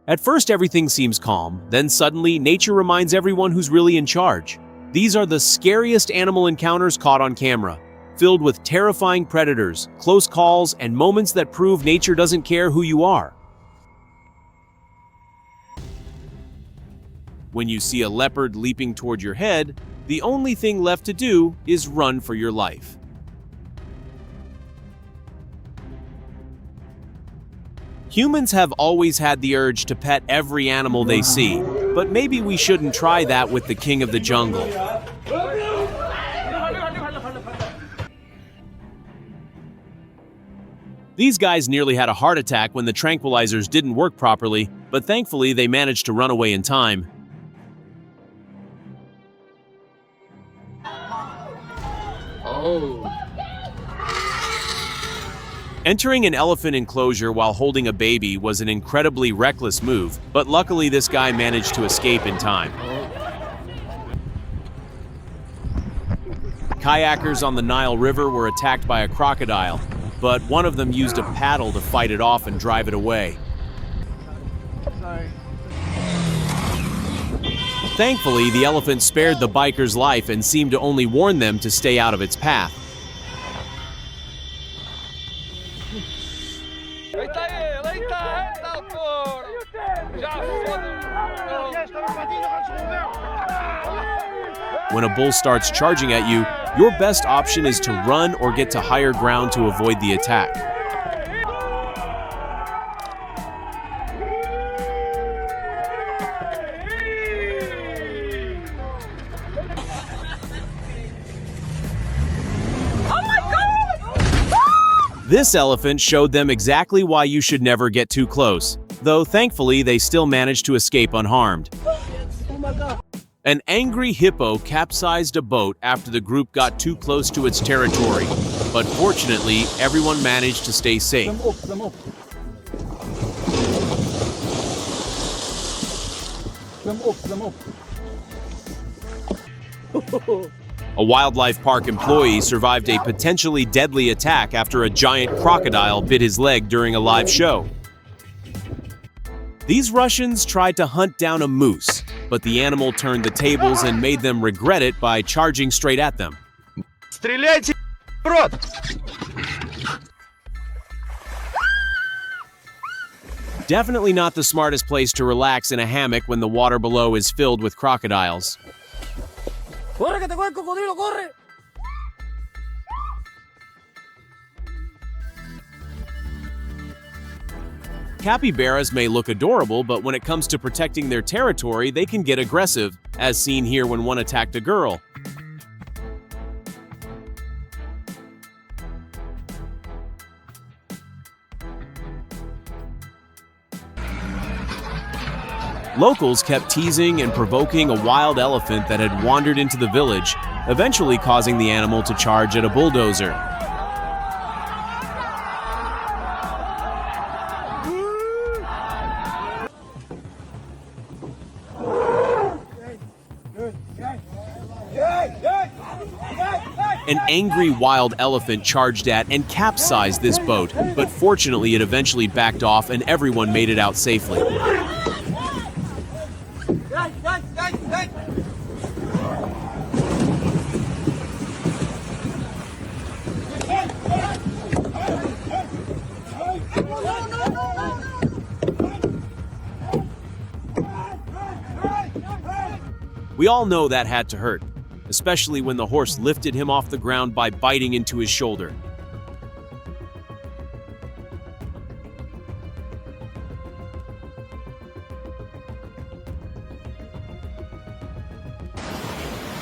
At first everything seems calm, then suddenly nature reminds everyone who's really in charge. These are the scariest animal encounters caught on camera, filled with terrifying predators, close calls, and moments that prove nature doesn't care who you are. When you see a leopard leaping toward your head, the only thing left to do is run for your life. Humans have always had the urge to pet every animal they see, but maybe we shouldn't try that with the king of the jungle. These guys nearly had a heart attack when the tranquilizers didn't work properly, but thankfully they managed to run away in time. Oh. Entering an elephant enclosure while holding a baby was an incredibly reckless move, but luckily this guy managed to escape in time. Kayakers on the Nile River were attacked by a crocodile, but one of them used a paddle to fight it off and drive it away. Sorry. Thankfully, the elephant spared the biker's life and seemed to only warn them to stay out of its path. When a bull starts charging at you, your best option is to run or get to higher ground to avoid the attack. This elephant showed them exactly why you should never get too close, though thankfully they still managed to escape unharmed. An angry hippo capsized a boat after the group got too close to its territory, but fortunately everyone managed to stay safe. A wildlife park employee survived a potentially deadly attack after a giant crocodile bit his leg during a live show. These Russians tried to hunt down a moose, but the animal turned the tables and made them regret it by charging straight at them. Стреляйте, рот! Definitely not the smartest place to relax in a hammock when the water below is filled with crocodiles. ¡Corre, que te coge el cocodrilo, corre! Capybaras may look adorable, but when it comes to protecting their territory, they can get aggressive, as seen here when one attacked a girl. Locals kept teasing and provoking a wild elephant that had wandered into the village, eventually causing the animal to charge at a bulldozer. An angry wild elephant charged at and capsized this boat, but fortunately it eventually backed off and everyone made it out safely. We all know that had to hurt, especially when the horse lifted him off the ground by biting into his shoulder.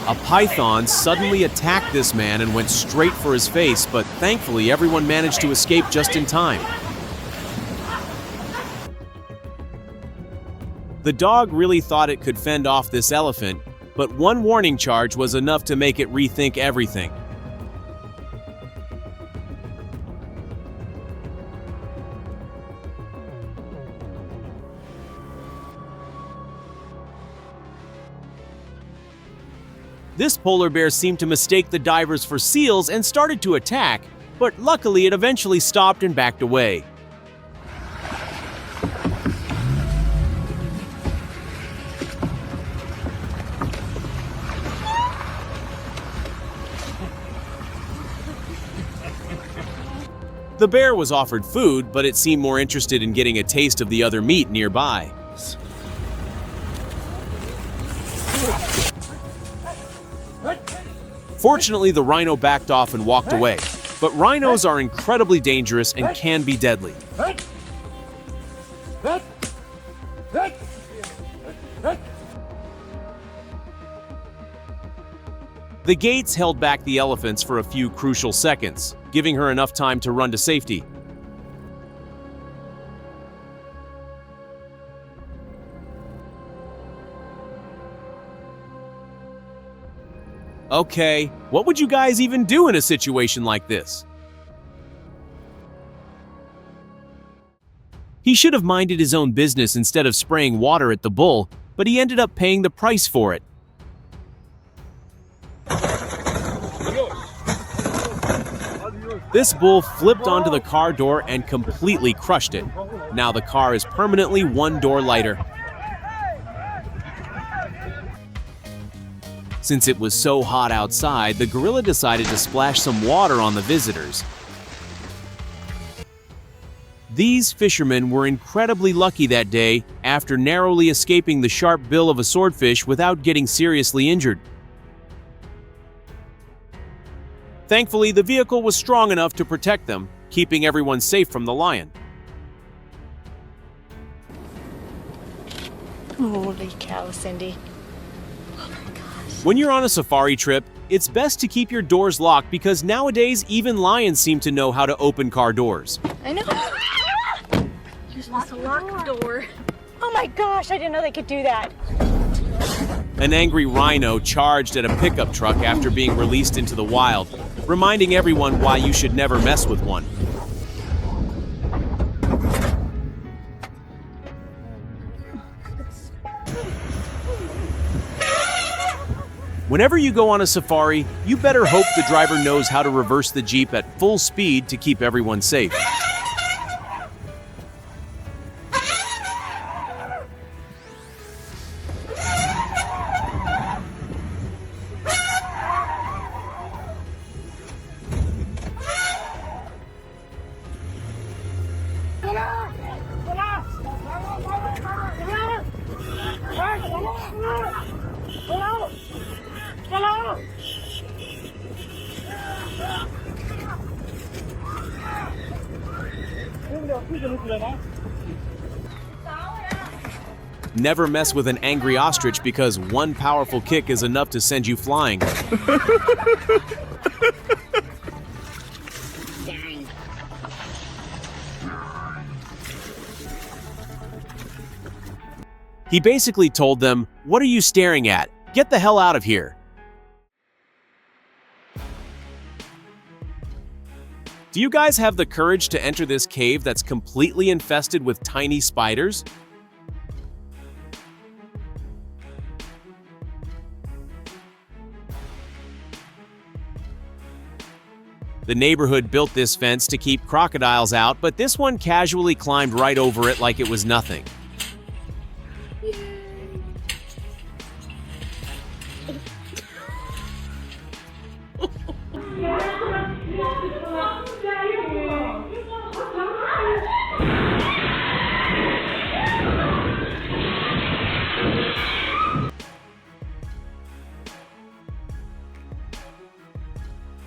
A python suddenly attacked this man and went straight for his face, but thankfully everyone managed to escape just in time. The dog really thought it could fend off this elephant, but one warning charge was enough to make it rethink everything. This polar bear seemed to mistake the divers for seals and started to attack, but luckily it eventually stopped and backed away. The bear was offered food, but it seemed more interested in getting a taste of the other meat nearby. Fortunately, the rhino backed off and walked away, but rhinos are incredibly dangerous and can be deadly. The gates held back the elephants for a few crucial seconds, giving her enough time to run to safety. Okay, what would you guys even do in a situation like this? He should have minded his own business instead of spraying water at the bull, but he ended up paying the price for it. This bull flipped onto the car door and completely crushed it. Now the car is permanently one door lighter. Since it was so hot outside, the gorilla decided to splash some water on the visitors. These fishermen were incredibly lucky that day after narrowly escaping the sharp bill of a swordfish without getting seriously injured. Thankfully, the vehicle was strong enough to protect them, keeping everyone safe from the lion. Holy cow, Cindy. Oh my gosh. When you're on a safari trip, it's best to keep your doors locked because nowadays even lions seem to know how to open car doors. I know. You're supposed to lock the door. Oh my gosh, I didn't know they could do that. An angry rhino charged at a pickup truck after being released into the wild, reminding everyone why you should never mess with one. Whenever you go on a safari, you better hope the driver knows how to reverse the Jeep at full speed to keep everyone safe. Never mess with an angry ostrich because one powerful kick is enough to send you flying. He basically told them, "What are you staring at? Get the hell out of here." Do you guys have the courage to enter this cave that's completely infested with tiny spiders? The neighborhood built this fence to keep crocodiles out, but this one casually climbed right over it like it was nothing.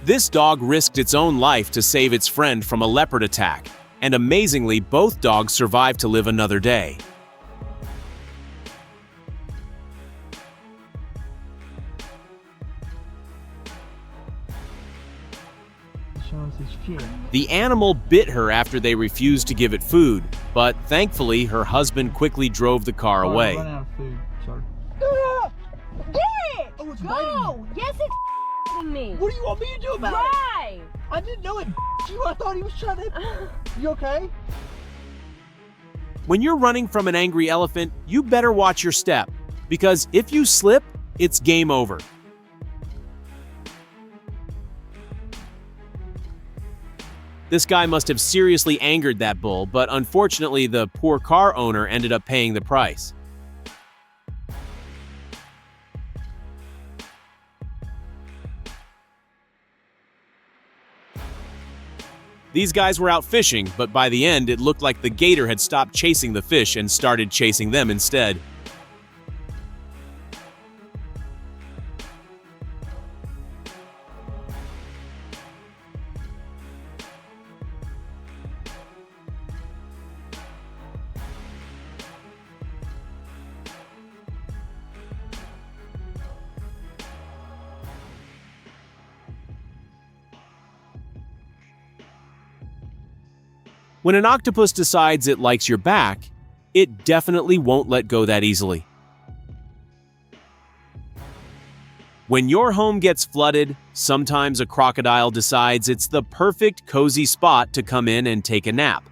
This dog risked its own life to save its friend from a leopard attack, and amazingly, both dogs survived to live another day. The animal bit her after they refused to give it food, but thankfully her husband quickly drove the car away. Run out of food. Sorry. Get! Oh, it's Go! Yes, it's me. What do you want me to do about it? Drive! I didn't know it you. I thought he was trying to... You okay? When you're running from an angry elephant, you better watch your step, because if you slip, it's game over. This guy must have seriously angered that bull, but unfortunately the poor car owner ended up paying the price. These guys were out fishing, but by the end, it looked like the gator had stopped chasing the fish and started chasing them instead. When an octopus decides it likes your back, it definitely won't let go that easily. When your home gets flooded, sometimes a crocodile decides it's the perfect cozy spot to come in and take a nap.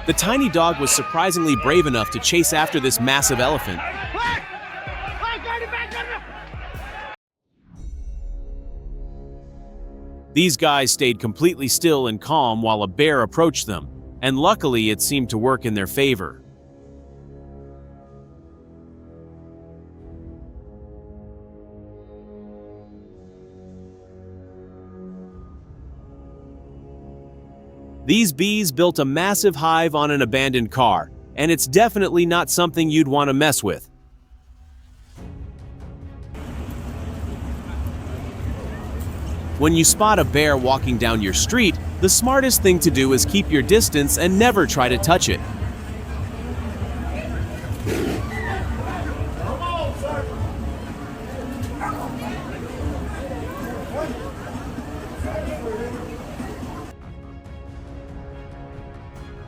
The tiny dog was surprisingly brave enough to chase after this massive elephant. These guys stayed completely still and calm while a bear approached them, and luckily it seemed to work in their favor. These bees built a massive hive on an abandoned car, and it's definitely not something you'd want to mess with. When you spot a bear walking down your street, the smartest thing to do is keep your distance and never try to touch it.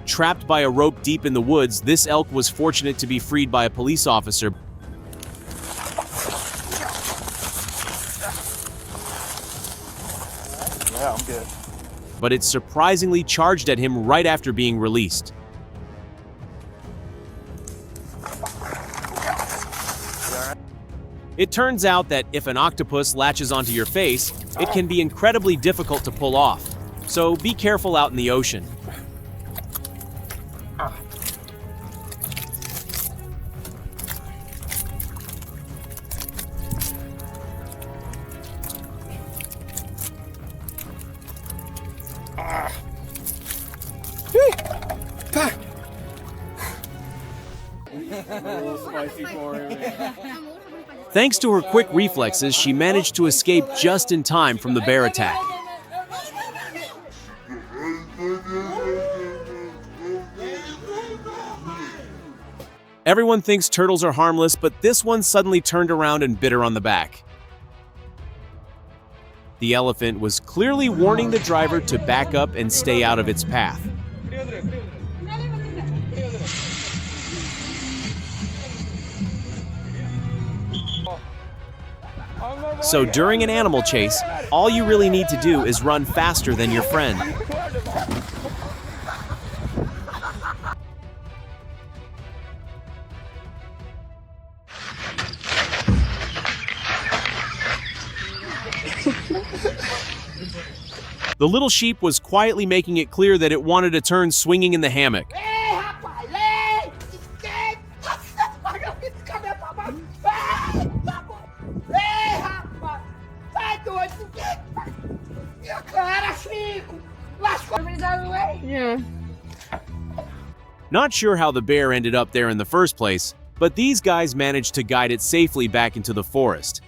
Trapped by a rope deep in the woods, this elk was fortunate to be freed by a police officer. Yeah, I'm good. But it surprisingly charged at him right after being released. It turns out that if an octopus latches onto your face, it can be incredibly difficult to pull off. So be careful out in the ocean. Thanks to her quick reflexes, she managed to escape just in time from the bear attack. Everyone thinks turtles are harmless, but this one suddenly turned around and bit her on the back. The elephant was clearly warning the driver to back up and stay out of its path. So during an animal chase, all you really need to do is run faster than your friend. The little sheep was quietly making it clear that it wanted to turn swinging in the hammock. Yeah. Not sure how the bear ended up there in the first place, but these guys managed to guide it safely back into the forest.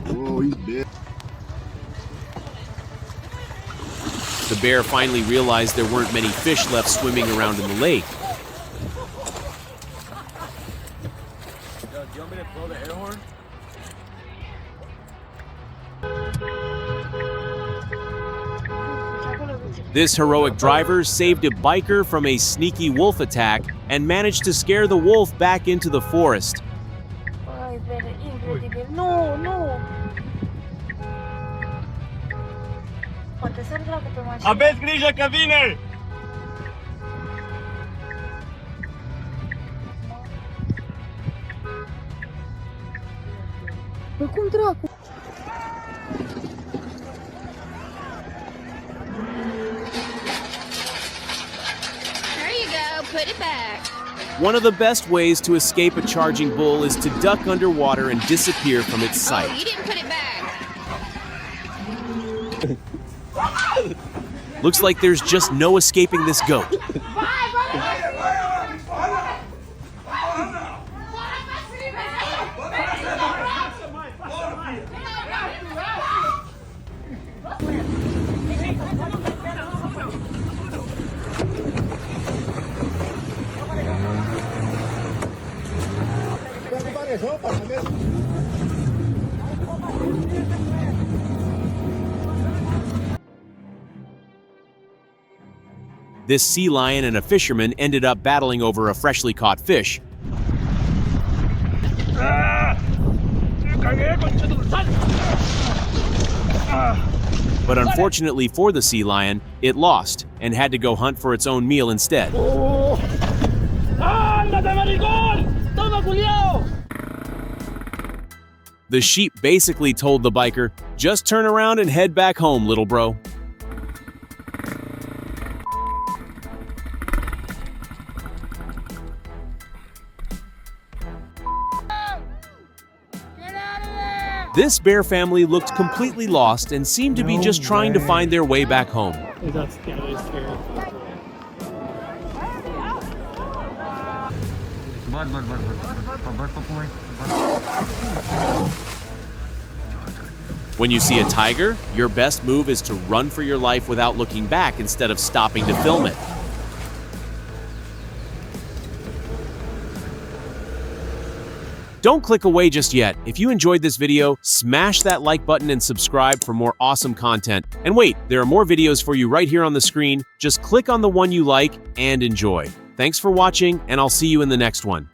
Whoa, he's big. The bear finally realized there weren't many fish left swimming around in the lake. Do you want me to blow the air horn? This heroic driver saved a biker from a sneaky wolf attack and managed to scare the wolf back into the forest. Ay, very incredible. No, no. Poate să-l tragă pe mașină. Aveți grijă că vine! Cum dracu? There you go. Put it back. One of the best ways to escape a charging bull is to duck underwater and disappear from its Oh, sight. you didn't put it back. Looks like there's just no escaping this goat. This sea lion and a fisherman ended up battling over a freshly caught fish. But unfortunately for the sea lion, it lost and had to go hunt for its own meal instead. The sheep basically told the biker, "Just turn around and head back home, little bro." This bear family looked completely lost and seemed to be just trying to find their way back home. That's scary. When you see a tiger, your best move is to run for your life without looking back instead of stopping to film it. Don't click away just yet. If you enjoyed this video, smash that like button and subscribe for more awesome content. And wait, there are more videos for you right here on the screen. Just click on the one you like and enjoy. Thanks for watching, and I'll see you in the next one.